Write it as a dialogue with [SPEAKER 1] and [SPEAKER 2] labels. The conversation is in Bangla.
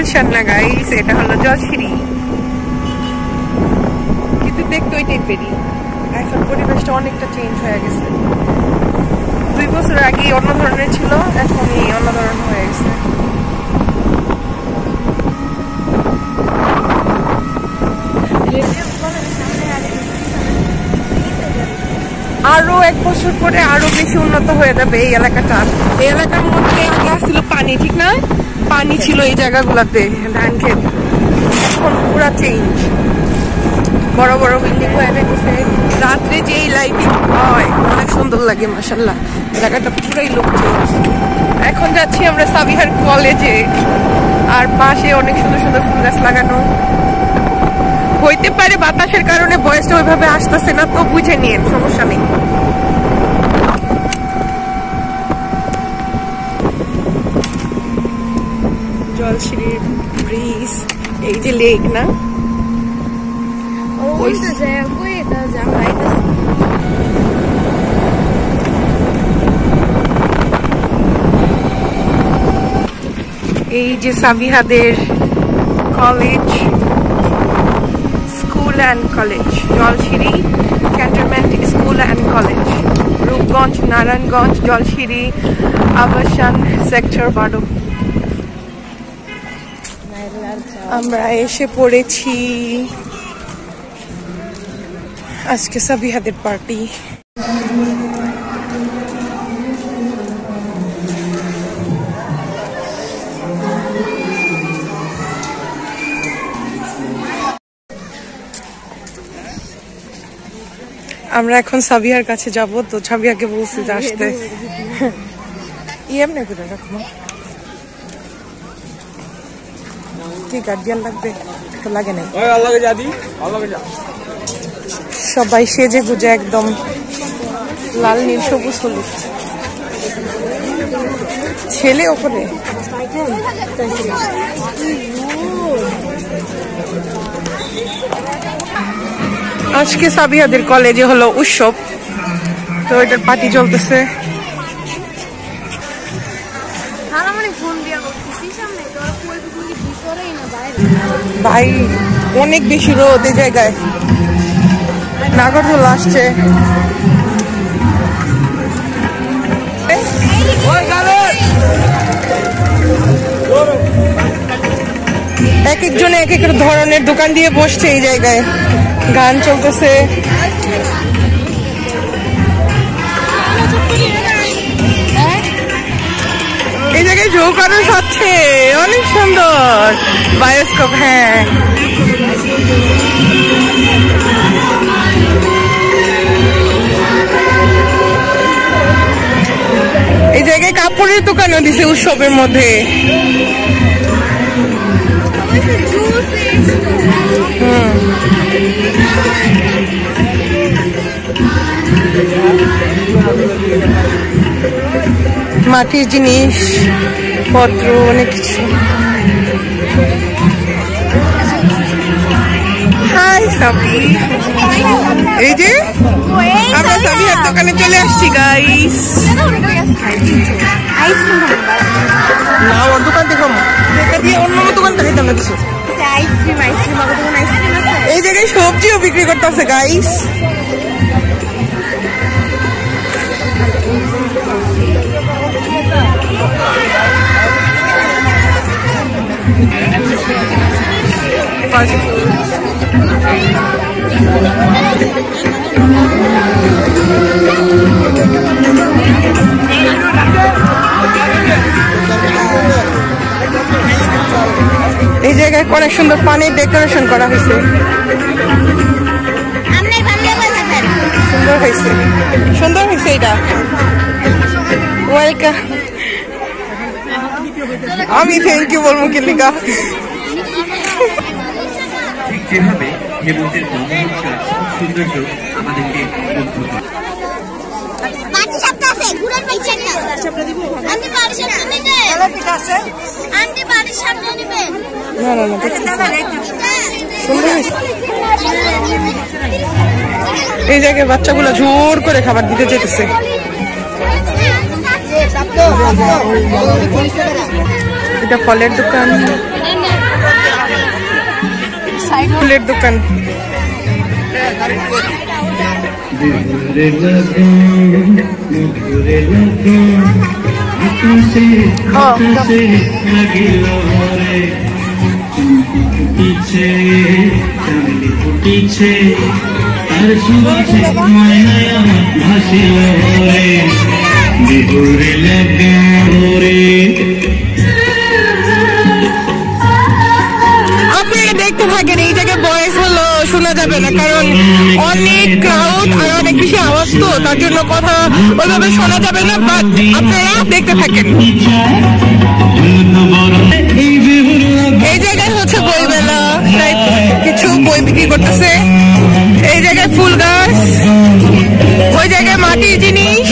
[SPEAKER 1] গুলশান না গাইস, এটা হলো জলসিঁড়ি, কিন্তু দেখতে ওই টাইপেরই। এখন পরিবেশটা অনেকটা চেঞ্জ হয়ে গেছে। 2 বছর আগে অন্য ধরনের ছিল, এখন অন্য ধরনের হয়ে গেছে। আরো 1 বছর পরে আরো বেশি উন্নত হয়ে যাবে এই এলাকাটা। এই এলাকার মধ্যে আগে ছিল পানি, ঠিক না? পানি ছিল এই জায়গাগুলোতে, ধান ক্ষেত। এখন পুরা চেঞ্জ, বড় বড় বিল্ডিং হয়ে গেছে। রাত্রে যেই লাইটিং হয় অনেক সুন্দর লাগে, মাশাআল্লাহ। জায়গাটা পুরাই লোক চেঞ্জ। এখন যাচ্ছি আমরা সাবিহার কলেজে, আর পাশে অনেক সুন্দর সুন্দর ফুল গাছ লাগানো। হইতে পারে বাতাসের কারণে ভয়েসটা ওইভাবে আসতেছে না, তো বুঝে নিন, সমস্যা নেই। জলসিঁড়ির ব্রিজ, এই যে লেক না, এই যে সাবিহাদের college, school and college, Jolshiri cantonment school and college, Rupganj, Narayanganj, Jolshiri, আবাসন সেক্টর 12। আমরা এসে পড়েছি আজকে সাবিহাদের পার্টি। আমরা এখন সাবিহার কাছে যাব, তো সাবিহাকে বলছি যে আসতে। এমনি করে রাখবো, কি গার্ডিয়ান লাগবে? তো লাগে নাই। সবাই সেজে গুজে একদম লাল নীল সবুজ হলুদ। ছেলে ওপরে আজকে সাবিহাদের কলেজে হলো উৎসব, তো এটার পার্টি চলতেছে। ভাই অনেক বেশি রোদ এই জায়গায়, নাগরদোলা আসছে। এক একজনে এক এক ধরনের দোকান দিয়ে বসছে এই জায়গায়, গান চলতেছে। এই জায়গায় ঝোঁকানো হচ্ছে, অনেক সুন্দর বায়োস্কোপ। হ্যাঁ, এই জায়গায় কাপড়ের দোকানও দিছে উৎসবের মধ্যে। মাটির জিনিস পত্র অনেক কিছু। হাই সাবি, এই যে আমরা সাবিহার দোকানে চলে আসছি গাইস। না ওর দোকান দেখো, দিয়ে অন্য দোকান দেখাইতাম না কিছু। এই জায়গায় সবজিও বিক্রি করতেছে গাইস। এই জায়গায় অনেক সুন্দর পানির ডেকোরেশন করা হয়েছে, সুন্দর হয়েছে, সুন্দর হয়েছে। এটা ওয়েলকাম। আমি থ্যাংক ইউ বলবো কিলিকা। যেভাবে হেমন্তের সৌন্দর্য আমাদেরকে এই জায়গায় বাচ্চাগুলো জোর করে খাবার দিতে যেতেছে। এটা ফলের দোকান। ফুলের দোকান। দেখতে থাকেন, এই জায়গায় ভয়েস হলো শোনা যাবে না, কারণ অনেক ক্রাউড আর অনেক বেশি আওয়াজ, তো তার জন্য কথা ওইভাবে শোনা যাবে না, বাট আপনারা দেখতে থাকেন। এই জায়গায় হচ্ছে বই মেলা, কিছু বই বিক্রি করতেছে। এই জায়গায় ফুল গাছ, ওই জায়গায় মাটির জিনিস,